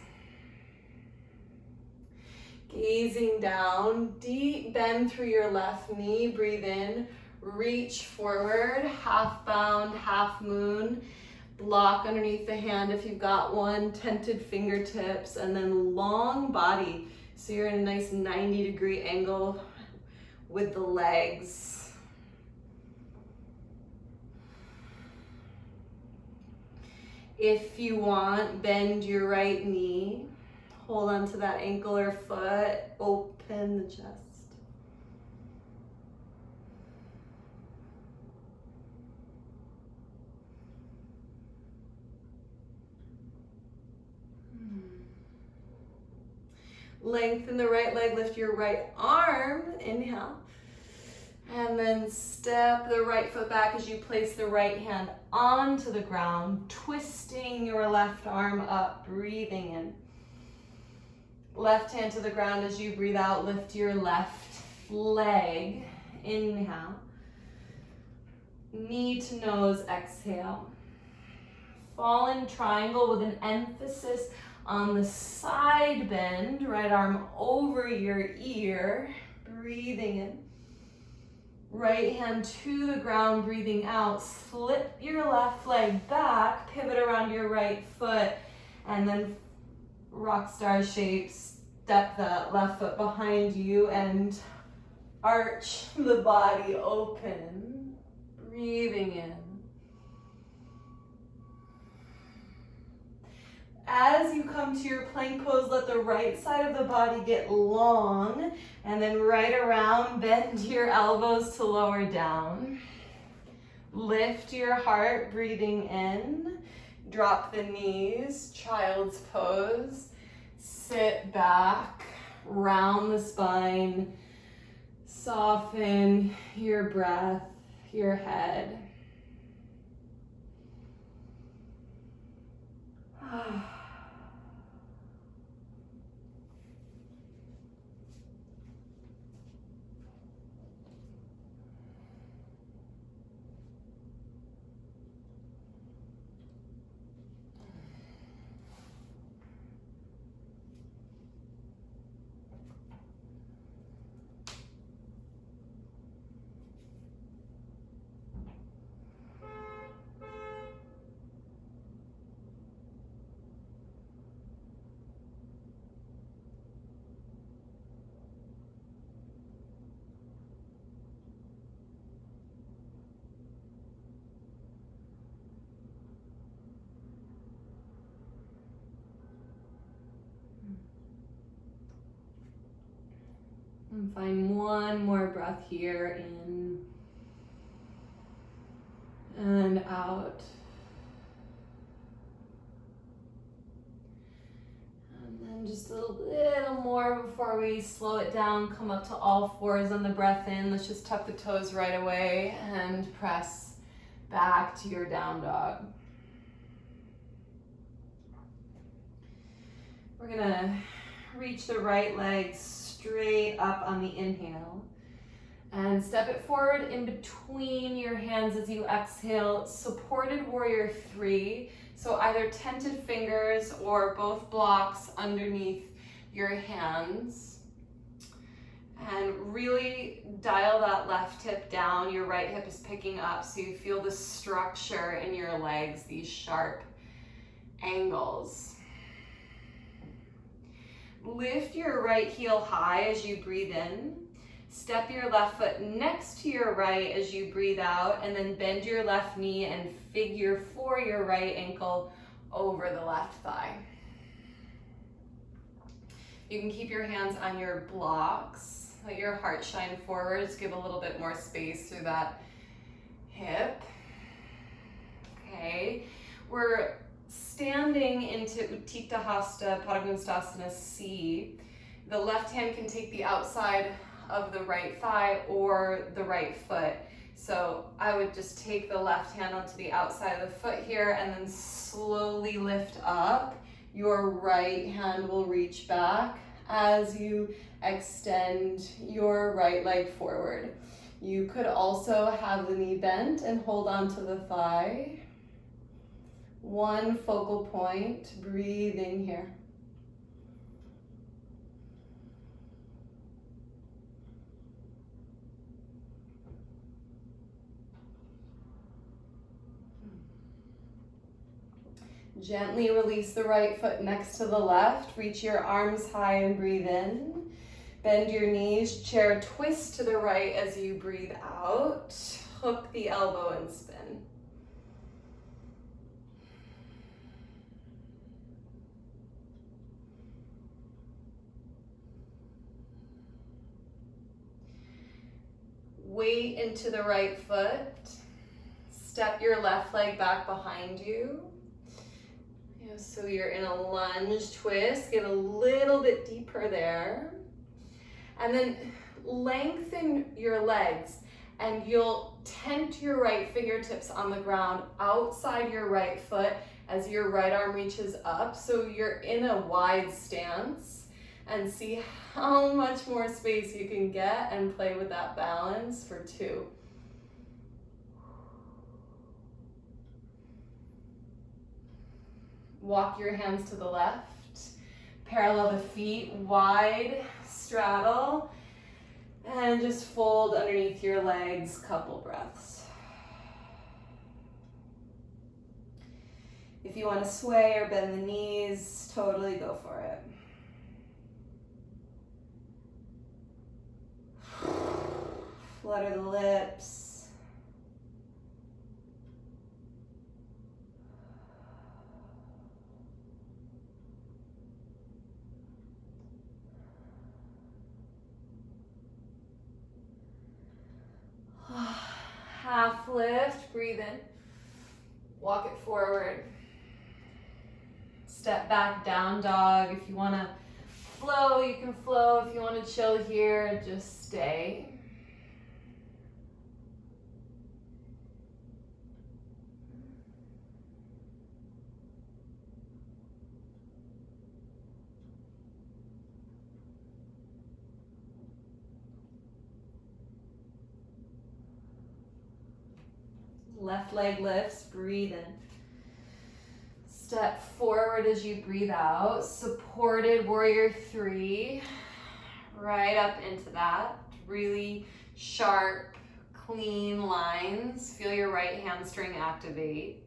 Gazing down, deep bend through your left knee, breathe in, reach forward, half bound, half moon, block underneath the hand if you've got one, tented fingertips, and then long body. So you're in a nice 90-degree angle with the legs. If you want, bend your right knee. Hold on to that ankle or foot, open the chest. Lengthen the right leg, lift your right arm, inhale. And then step the right foot back as you place the right hand onto the ground, twisting your left arm up, breathing in. Left hand to the ground as you breathe out, lift your left leg, inhale. Knee to nose, exhale. Fallen triangle with an emphasis on the side bend, right arm over your ear, breathing in. Right hand to the ground, breathing out. Slip your left leg back, pivot around your right foot, and then rock star shapes. Step that left foot behind you and arch the body open, breathing in. As you come to your plank pose, let the right side of the body get long, and then right around, bend your elbows to lower down. Lift your heart, breathing in. Drop the knees, child's pose. Sit back, round the spine. Soften your breath, your head. And find one more breath here, in and out. And then just a little more before we slow it down. Come up to all fours on the breath in. Let's just tuck the toes right away and press back to your down dog. We're gonna reach the right leg straight up on the inhale and step it forward in between your hands as you exhale. Supported warrior 3. So either tented fingers or both blocks underneath your hands. And really dial that left hip down. Your right hip is picking up so you feel the structure in your legs, these sharp angles. Lift your right heel high as you breathe in. Step your left foot next to your right as you breathe out, and then bend your left knee and figure 4 your right ankle over the left thigh. You can keep your hands on your blocks. Let your heart shine forwards. Give a little bit more space through that hip. Okay, we're standing into Utthita Hasta Padangusthasana C. The left hand can take the outside of the right thigh or the right foot. So I would just take the left hand onto the outside of the foot here and then slowly lift up. Your right hand will reach back as you extend your right leg forward. You could also have the knee bent and hold onto the thigh. One focal point, breathing here. Gently release the right foot next to the left. Reach your arms high and breathe in. Bend your knees, chair twist to the right as you breathe out. Hook the elbow and spin. Weight into the right foot. Step your left leg back behind you. So you're in a lunge twist. Get a little bit deeper there. And then lengthen your legs and you'll tent your right fingertips on the ground outside your right foot as your right arm reaches up. So you're in a wide stance, and see how much more space you can get and play with that balance for 2. Walk your hands to the left, parallel the feet, wide straddle, and just fold underneath your legs, couple breaths. If you want to sway or bend the knees, totally go for it. Flutter the lips. half lift, breathe in. Walk it forward. Step back, down dog. If you want to flow, you can flow. If you want to chill here, just stay. Left leg lifts, breathe in. Step forward as you breathe out. Supported warrior 3. Right up into that. Really sharp, clean lines. Feel your right hamstring activate.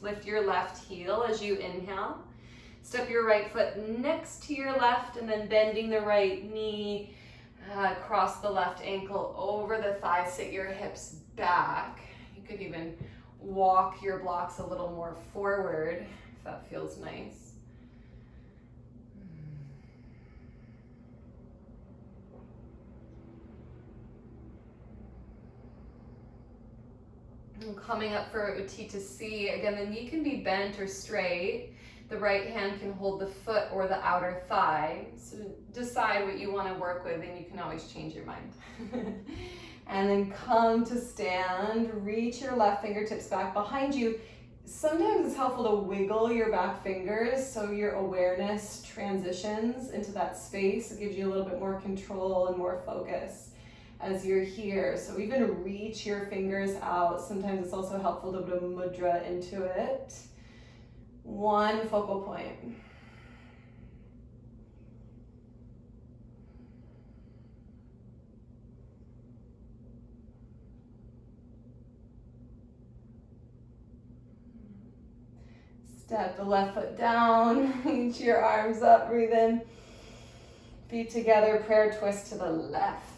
Lift your left heel as you inhale. Step your right foot next to your left and then bending the right knee. Cross the left ankle over the thigh, sit your hips back. You could even walk your blocks a little more forward if that feels nice. And coming up for Utthita C, again, the knee can be bent or straight. The right hand can hold the foot or the outer thigh. So decide what you want to work with and you can always change your mind. And then come to stand, reach your left fingertips back behind you. Sometimes it's helpful to wiggle your back fingers so your awareness transitions into that space. It gives you a little bit more control and more focus as you're here. So even reach your fingers out. Sometimes it's also helpful to put a mudra into it. One focal point. Step the left foot down, reach your arms up, breathe in. Feet together, prayer twist to the left.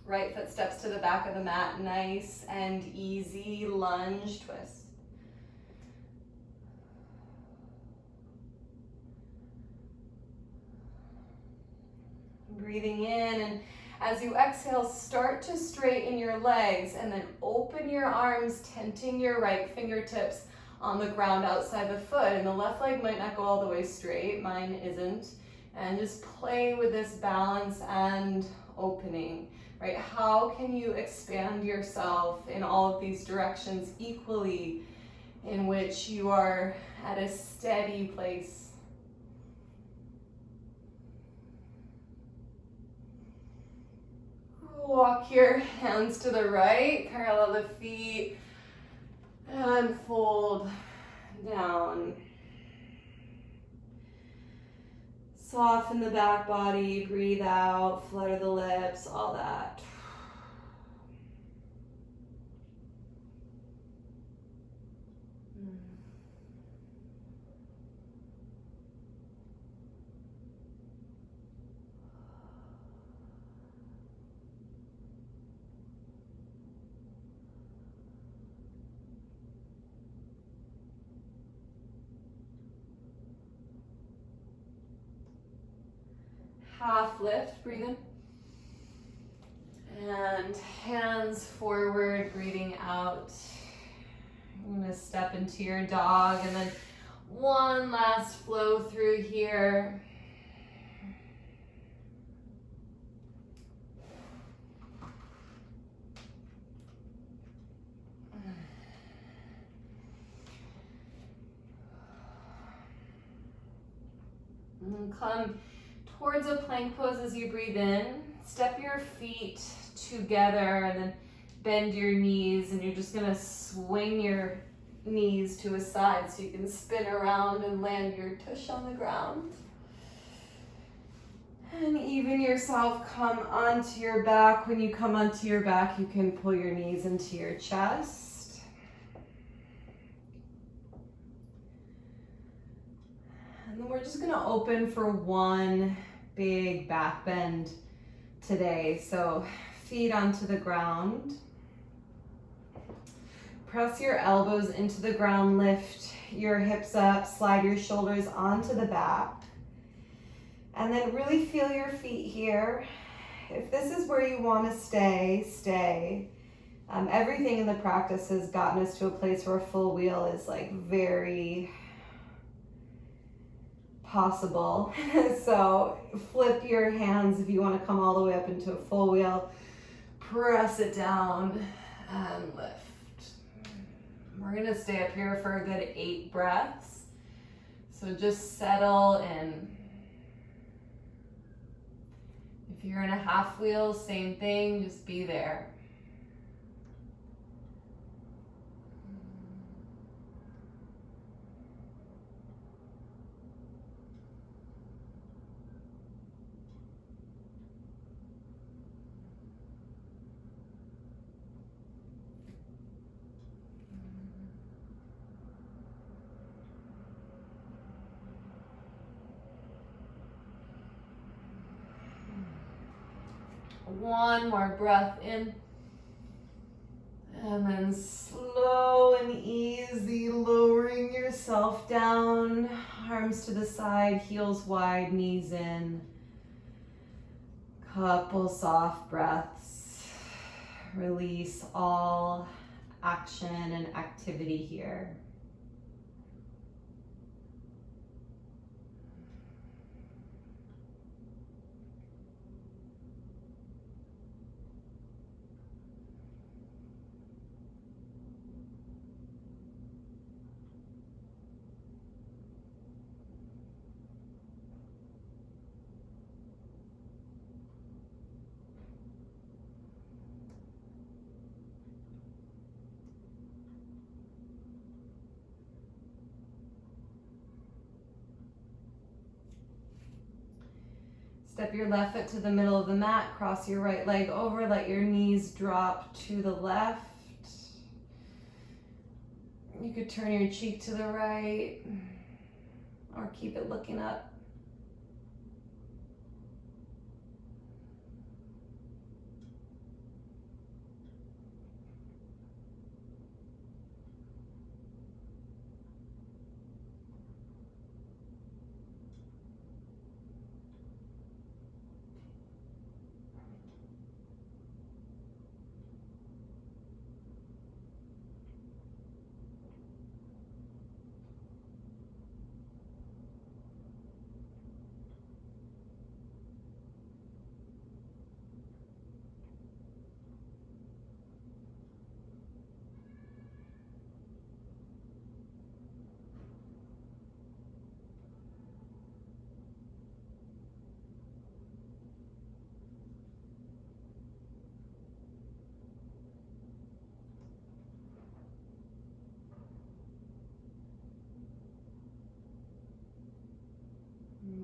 Right foot steps to the back of the mat, nice and easy lunge twist. Breathing in, and as you exhale, start to straighten your legs and then open your arms, tenting your right fingertips on the ground outside the foot. And the left leg might not go all the way straight, mine isn't. And just play with this balance and opening. Right? How can you expand yourself in all of these directions equally in which you are at a steady place? Walk your hands to the right, parallel the feet, and fold down. Soften the back body, breathe out, flutter the lips, all that. Half lift, breathe in. And hands forward, breathing out. I'm gonna step into your dog and then one last flow through here. And come towards a plank pose as you breathe in. Step your feet together and then bend your knees, and you're just gonna swing your knees to a side so you can spin around and land your tush on the ground. And even yourself, come onto your back. When you come onto your back, you can pull your knees into your chest. And then we're just gonna open for one big back bend today. So feet onto the ground. Press your elbows into the ground, lift your hips up, slide your shoulders onto the back. And then really feel your feet here. If this is where you want to stay, stay. Everything in the practice has gotten us to a place where a full wheel is like very possible. So flip your hands if you want to come all the way up into a full wheel. Press it down and lift. We're going to stay up here for a good 8 breaths. So just settle in. If you're in a half wheel, same thing, just be there. One more breath in. And then slow and easy, lowering yourself down. Arms to the side, heels wide, knees in. Couple soft breaths. Release all action and activity here. Step your left foot to the middle of the mat, cross your right leg over, let your knees drop to the left. You could turn your cheek to the right or keep it looking up.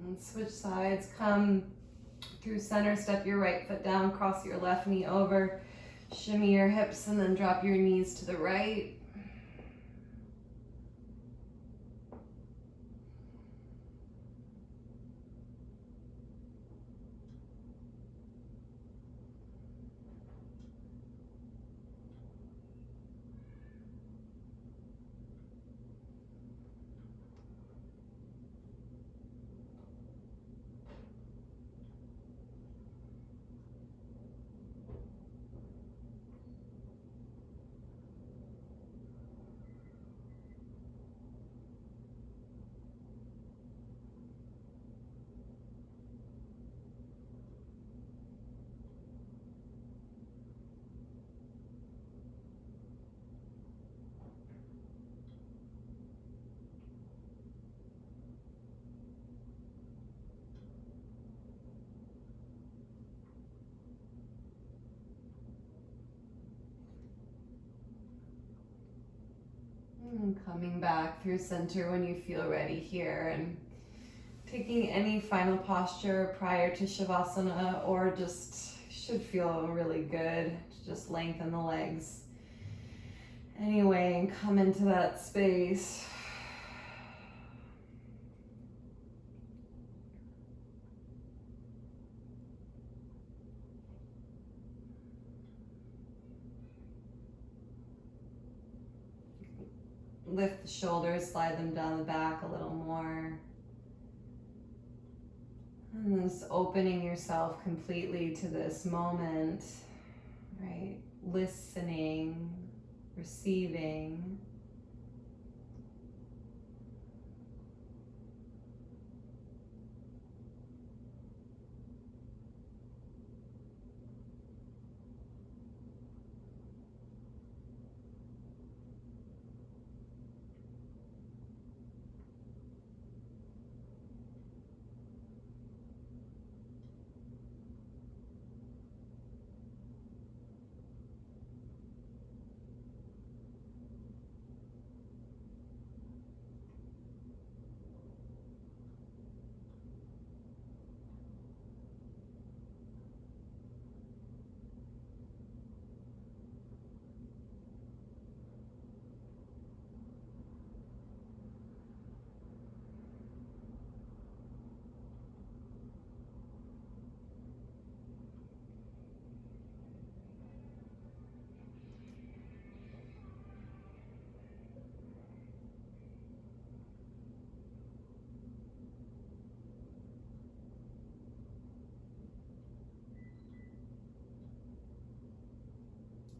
And switch sides, come through center, step your right foot down, cross your left knee over, shimmy your hips, and then drop your knees to the right. And coming back through center when you feel ready here, and taking any final posture prior to Shavasana, or just should feel really good to just lengthen the legs anyway and come into that space. Lift the shoulders, slide them down the back a little more. And just opening yourself completely to this moment, right? Listening, receiving.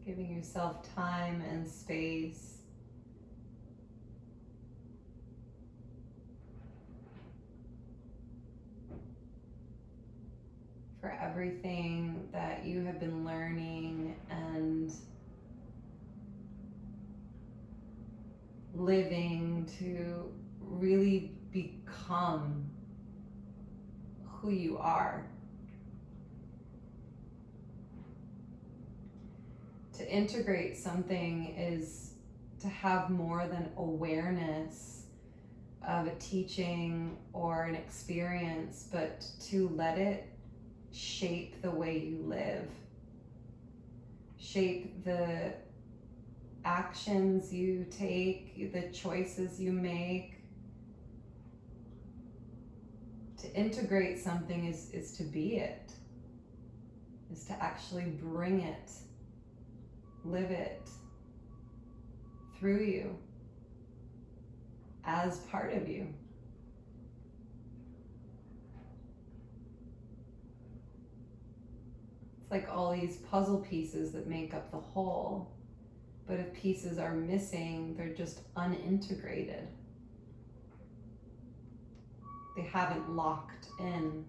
Giving yourself time and space for everything that you have been learning and living to really become who you are. To integrate something is to have more than awareness of a teaching or an experience, but to let it shape the way you live, shape the actions you take, the choices you make. To integrate something is to be it, is to actually bring it, live it through you, as part of you. It's like all these puzzle pieces that make up the whole, but if pieces are missing, they're just unintegrated. They haven't locked in.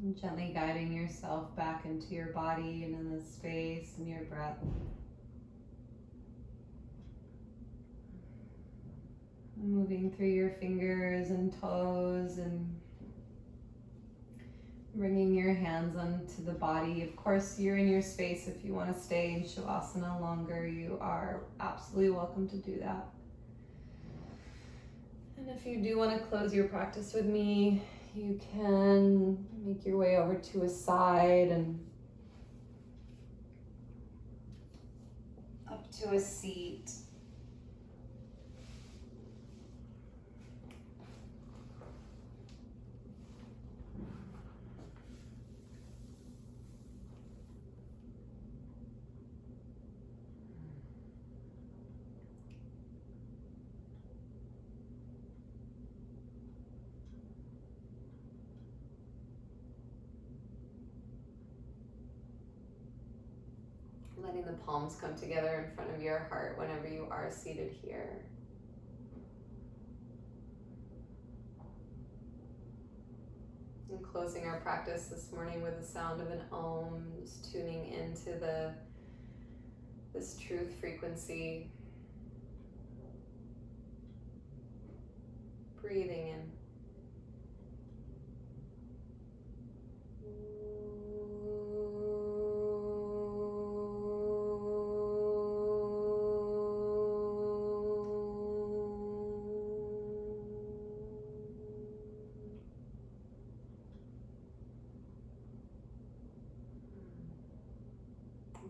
And gently guiding yourself back into your body and in the space and your breath. Moving through your fingers and toes and bringing your hands onto the body. Of course, you're in your space. If you want to stay in Shavasana longer, you are absolutely welcome to do that. And if you do want to close your practice with me, you can make your way over to a side and up to a seat. Letting the palms come together in front of your heart whenever you are seated here. And closing our practice this morning with the sound of an Om, just tuning into this truth frequency. Breathing in.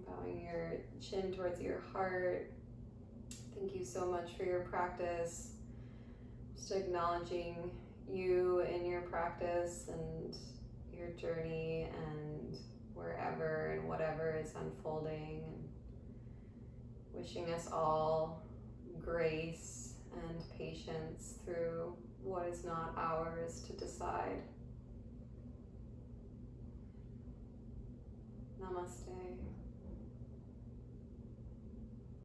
Bowing your chin towards your heart. Thank you so much for your practice. Just acknowledging you in your practice and your journey and wherever and whatever is unfolding. And wishing us all grace and patience through what is not ours to decide. Namaste.